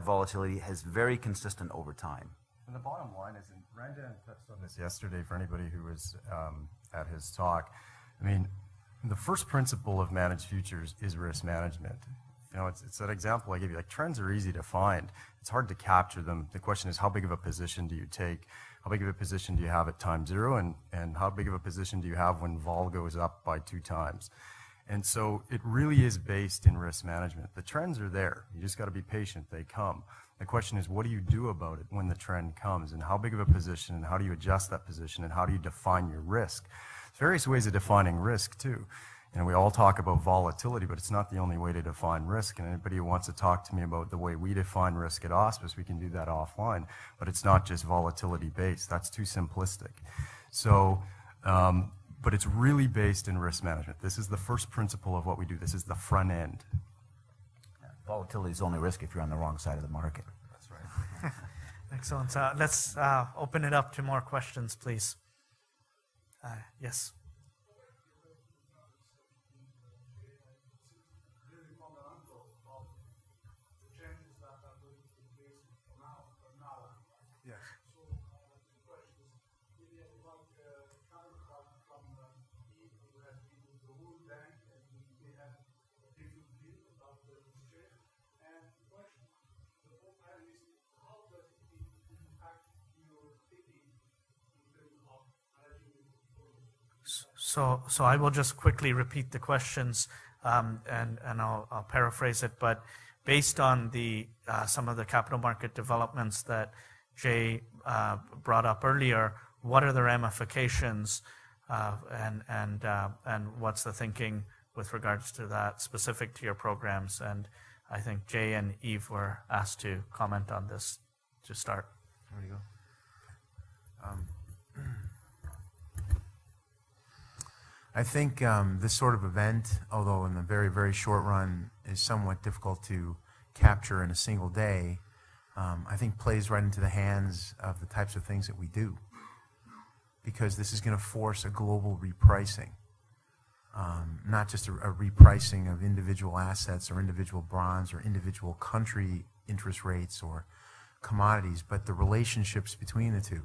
volatility is very consistent over time. And the bottom line is, and Ranjan touched on this yesterday for anybody who was at his talk, I mean, the first principle of managed futures is risk management. You know, it's that example I gave you. Like, trends are easy to find. It's hard to capture them. The question is, how big of a position do you take? How big of a position do you have at time zero? And how big of a position do you have when vol goes up by 2 times? And so it really is based in risk management. The trends are there. You just got to be patient. They come. The question is, what do you do about it when the trend comes? And how big of a position, and how do you adjust that position, and how do you define your risk? There's various ways of defining risk, too. You know, we all talk about volatility, but it's not the only way to define risk. And anybody who wants to talk to me about the way we define risk at Auspice, we can do that offline. But it's not just volatility-based. That's too simplistic. So, but it's really based in risk management. This is the first principle of what we do. This is the front end. Volatility is only risk if you're on the wrong side of the market. That's right. Excellent. Let's open it up to more questions, please. Yes. So I will just quickly repeat the questions, and I'll paraphrase it. But based on the some of the capital market developments that Jay brought up earlier, what are the ramifications, and what's the thinking with regards to that specific to your programs? And I think Jay and Yves were asked to comment on this to start. There you go. I think this sort of event, although in the very, very short run is somewhat difficult to capture in a single day, I think plays right into the hands of the types of things that we do. Because this is going to force a global repricing, not just a repricing of individual assets or individual bonds or individual country interest rates or commodities, but the relationships between the two.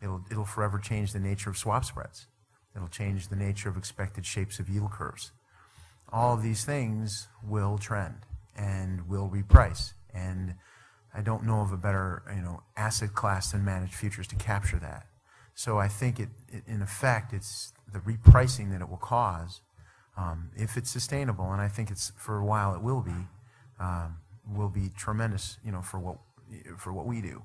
It'll forever change the nature of swap spreads. It'll change the nature of expected shapes of yield curves. All of these things will trend and will reprice. And I don't know of a better, asset class than managed futures to capture that. So I think in effect, it's the repricing that it will cause, if it's sustainable, and I think it's for a while it will be tremendous, for what we do.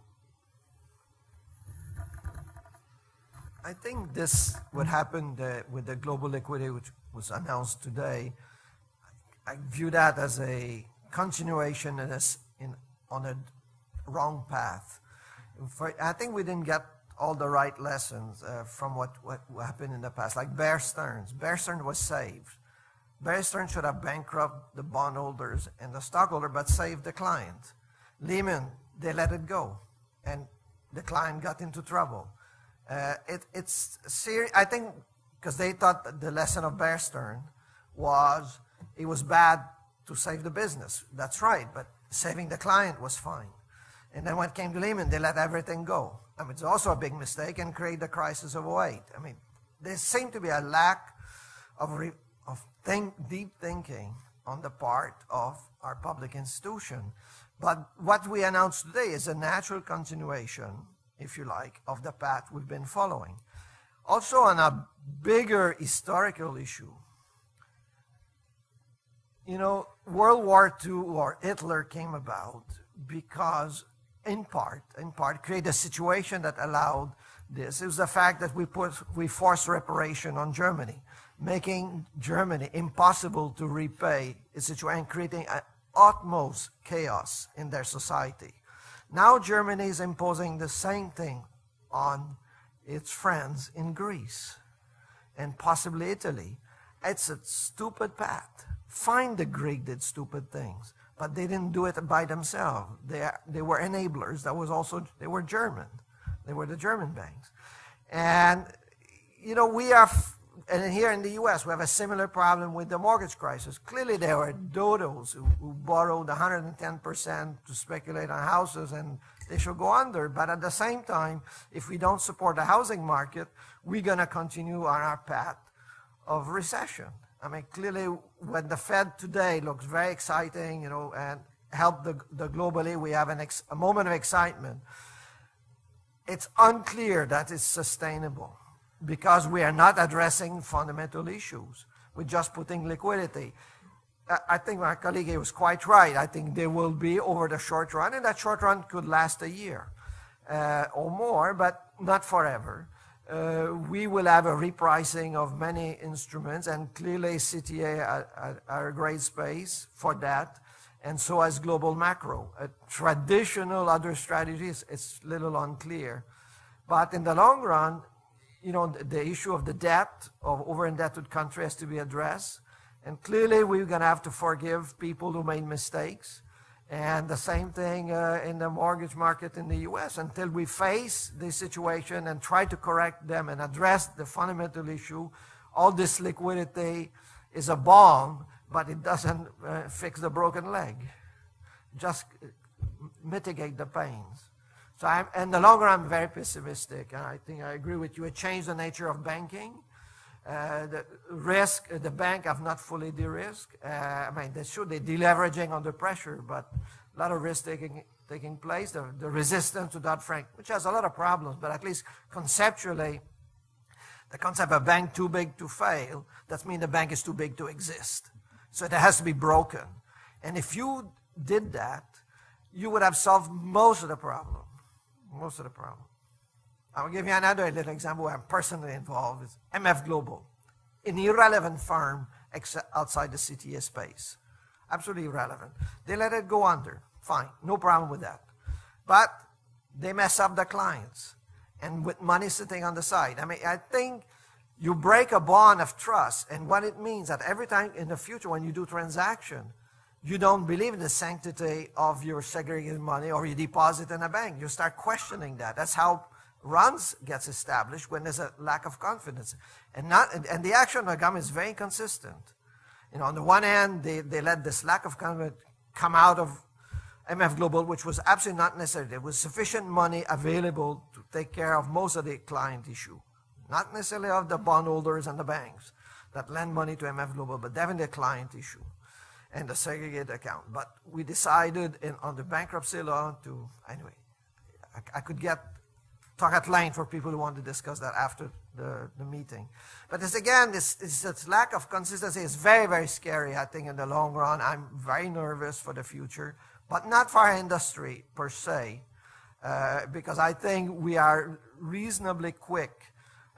I think this, what happened with the global liquidity, which was announced today, I view that as a continuation on a wrong path. I think we didn't get all the right lessons from what happened in the past, like Bear Stearns. Bear Stearns was saved. Bear Stearns should have bankrupted the bondholders and the stockholder, but saved the client. Lehman, they let it go, and the client got into trouble. It's serious. I think because they thought that the lesson of Bear Stearns was it was bad to save the business. That's right, but saving the client was fine. And then when it came to Lehman, they let everything go. I mean, it's also a big mistake and create the crisis of 2008. I mean, there seemed to be a lack of deep thinking on the part of our public institution. But what we announced today is a natural continuation, if you like, of the path we've been following. Also on a bigger historical issue, World War II or Hitler came about because, in part, created a situation that allowed this. It was the fact that we forced reparation on Germany, making Germany impossible to repay its situation, creating an utmost chaos in their society. Now Germany is imposing the same thing on its friends in Greece and possibly Italy. It's a stupid path. Fine, the Greek did stupid things, but they didn't do it by themselves. They were enablers. They were German. They were the German banks. And, and here in the U.S., we have a similar problem with the mortgage crisis. Clearly, there were dodos who borrowed 110% to speculate on houses, and they should go under. But at the same time, if we don't support the housing market, we're going to continue on our path of recession. I mean, clearly, when the Fed today looks very exciting, you know, and help the globally, we have a moment of excitement. It's unclear that it's sustainable because we are not addressing fundamental issues. We're just putting liquidity. I think my colleague was quite right. I think there will be over the short run, and that short run could last a year or more, but not forever. We will have a repricing of many instruments, and clearly CTA are a great space for that, and so has global macro. Traditional other strategies, it's a little unclear. But in the long run, you know, the issue of the debt of over-indebted country has to be addressed. And clearly, we're going to have to forgive people who made mistakes. And the same thing in the mortgage market in the U.S. Until we face this situation and try to correct them and address the fundamental issue, all this liquidity is a balm, but it doesn't fix the broken leg. Just mitigate the pains. So in the long run, I'm very pessimistic. And I think I agree with you. It changed the nature of banking. The risk, the bank have not fully de-risked. I mean, they're deleveraging under pressure, but a lot of risk taking place. The resistance to Dodd-Frank, which has a lot of problems, but at least conceptually, the concept of a bank too big to fail, that means the bank is too big to exist. So it has to be broken. And if you did that, you would have solved most of the problem. Most of the problem. I will give you another little example where I'm personally involved. It's MF Global, an irrelevant firm outside the CTA space. Absolutely irrelevant. They let it go under. Fine, no problem with that. But they mess up the clients. And with money sitting on the side. I mean, I think you break a bond of trust, and what it means that every time in the future when you do transaction, you don't believe in the sanctity of your segregated money or you deposit in a bank. You start questioning that. That's how runs gets established when there's a lack of confidence. And the action of the government is very consistent. You know, on the one hand, they let this lack of confidence come out of MF Global, which was absolutely not necessary. There was sufficient money available to take care of most of the client issue. Not necessarily of the bondholders and the banks that lend money to MF Global, but definitely the client issue and the segregated account. But we decided on the bankruptcy law to, anyway, I could talk at length for people who want to discuss that after the meeting. But this lack of consistency is very, very scary, I think, in the long run. I'm very nervous for the future, but not for our industry per se, because I think we are reasonably quick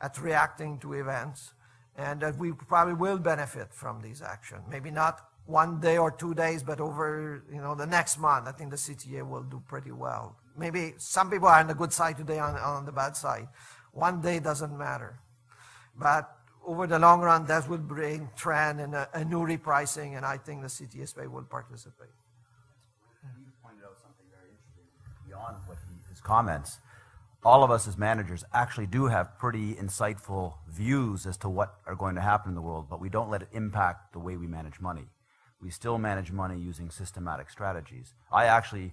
at reacting to events, and that we probably will benefit from these actions. Maybe not 1 day or 2 days, but over the next month, I think the CTA will do pretty well. Maybe some people are on the good side today, on the bad side. 1 day doesn't matter. But over the long run, that will bring trend and a new repricing, and I think the CTA space will participate. You pointed out something very interesting beyond his comments. All of us as managers actually do have pretty insightful views as to what are going to happen in the world, but we don't let it impact the way we manage money. We still manage money using systematic strategies. I actually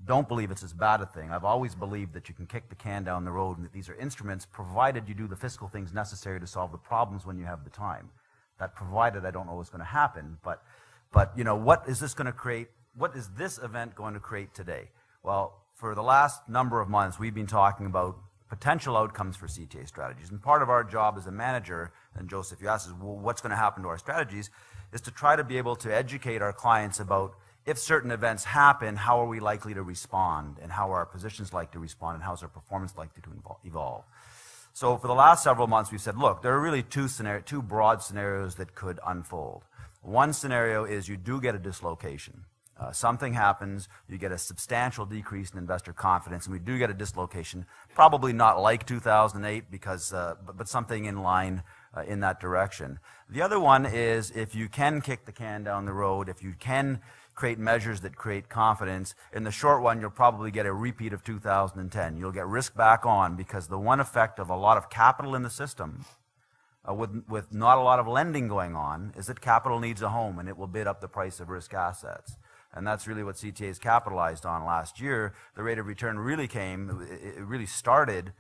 don't believe it's as bad a thing. I've always believed that you can kick the can down the road and that these are instruments provided you do the fiscal things necessary to solve the problems when you have the time. That provided, I don't know what's going to happen, but what is this going to create? What is this event going to create today? Well, for the last number of months, we've been talking about potential outcomes for CTA strategies. And part of our job as a manager, and Joseph, you asked us, well, what's going to happen to our strategies, is to try to be able to educate our clients about if certain events happen, how are we likely to respond, and how are our positions likely to respond, and how is our performance likely to evolve. So for the last several months, we've said, look, there are really two broad scenarios that could unfold. One scenario is you do get a dislocation. Something happens, you get a substantial decrease in investor confidence, and we do get a dislocation, probably not like 2008, but something in line in that direction. The other one is if you can kick the can down the road, if you can create measures that create confidence, in the short run, you'll probably get a repeat of 2010. You'll get risk back on, because the one effect of a lot of capital in the system with not a lot of lending going on, is that capital needs a home, and it will bid up the price of risk assets. And that's really what CTAs capitalized on last year. The rate of return really came, it really started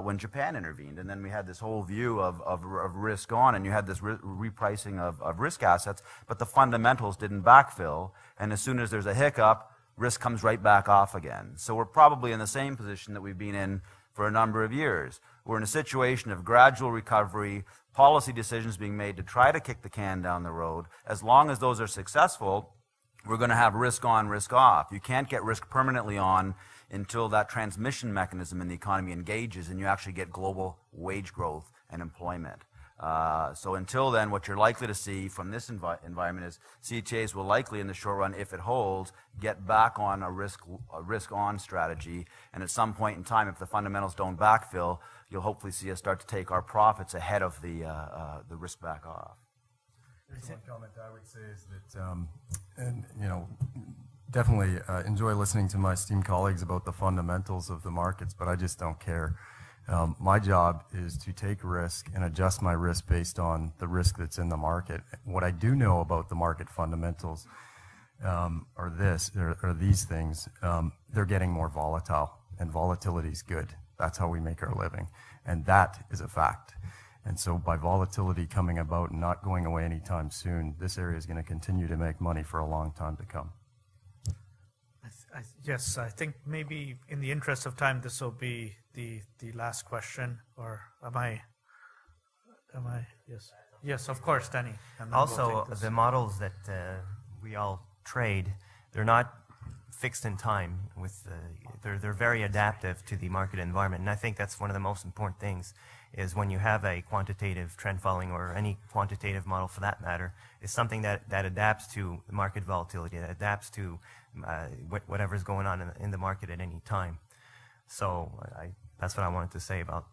when Japan intervened. And then we had this whole view of risk on, and you had this repricing of risk assets, but the fundamentals didn't backfill. And as soon as there's a hiccup, risk comes right back off again. So we're probably in the same position that we've been in for a number of years. We're in a situation of gradual recovery, policy decisions being made to try to kick the can down the road. As long as those are successful, we're going to have risk on, risk off. You can't get risk permanently on until that transmission mechanism in the economy engages and you actually get global wage growth and employment. So until then, what you're likely to see from this environment is CTAs will likely, in the short run, if it holds, get back on a risk-on strategy. And at some point in time, if the fundamentals don't backfill, you'll hopefully see us start to take our profits ahead of the risk back off. One comment I would say is that, and definitely enjoy listening to my esteemed colleagues about the fundamentals of the markets, but I just don't care. My job is to take risk and adjust my risk based on the risk that's in the market. What I do know about the market fundamentals are these things. They're getting more volatile, and volatility is good. That's how we make our living, and that is a fact. And so by volatility coming about and not going away anytime soon, this area is going to continue to make money for a long time to come. Yes, I think maybe in the interest of time, this will be the last question, or am I, yes. Yes, of course, Danny. Also, the models that we all trade, they're not fixed in time. They're very adaptive to the market environment, and I think that's one of the most important things, is when you have a quantitative trend following, or any quantitative model for that matter, is something that adapts to the market volatility, that adapts to whatever's going on in the market at any time. So that's what I wanted to say about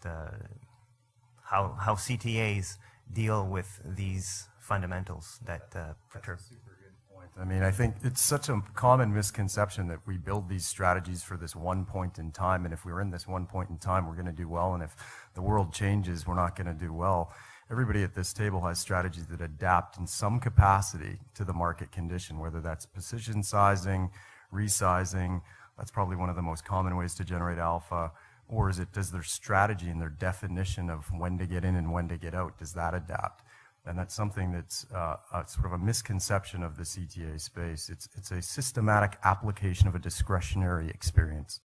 how CTAs deal with these fundamentals that perturb. I mean, I think it's such a common misconception that we build these strategies for this one point in time, and if we're in this one point in time, we're going to do well, and if the world changes, we're not going to do well. Everybody at this table has strategies that adapt in some capacity to the market condition, whether that's position sizing, resizing. That's probably one of the most common ways to generate alpha. Or does their strategy and their definition of when to get in and when to get out, does that adapt? And that's something that's sort of a misconception of the CTA space. It's a systematic application of a discretionary experience.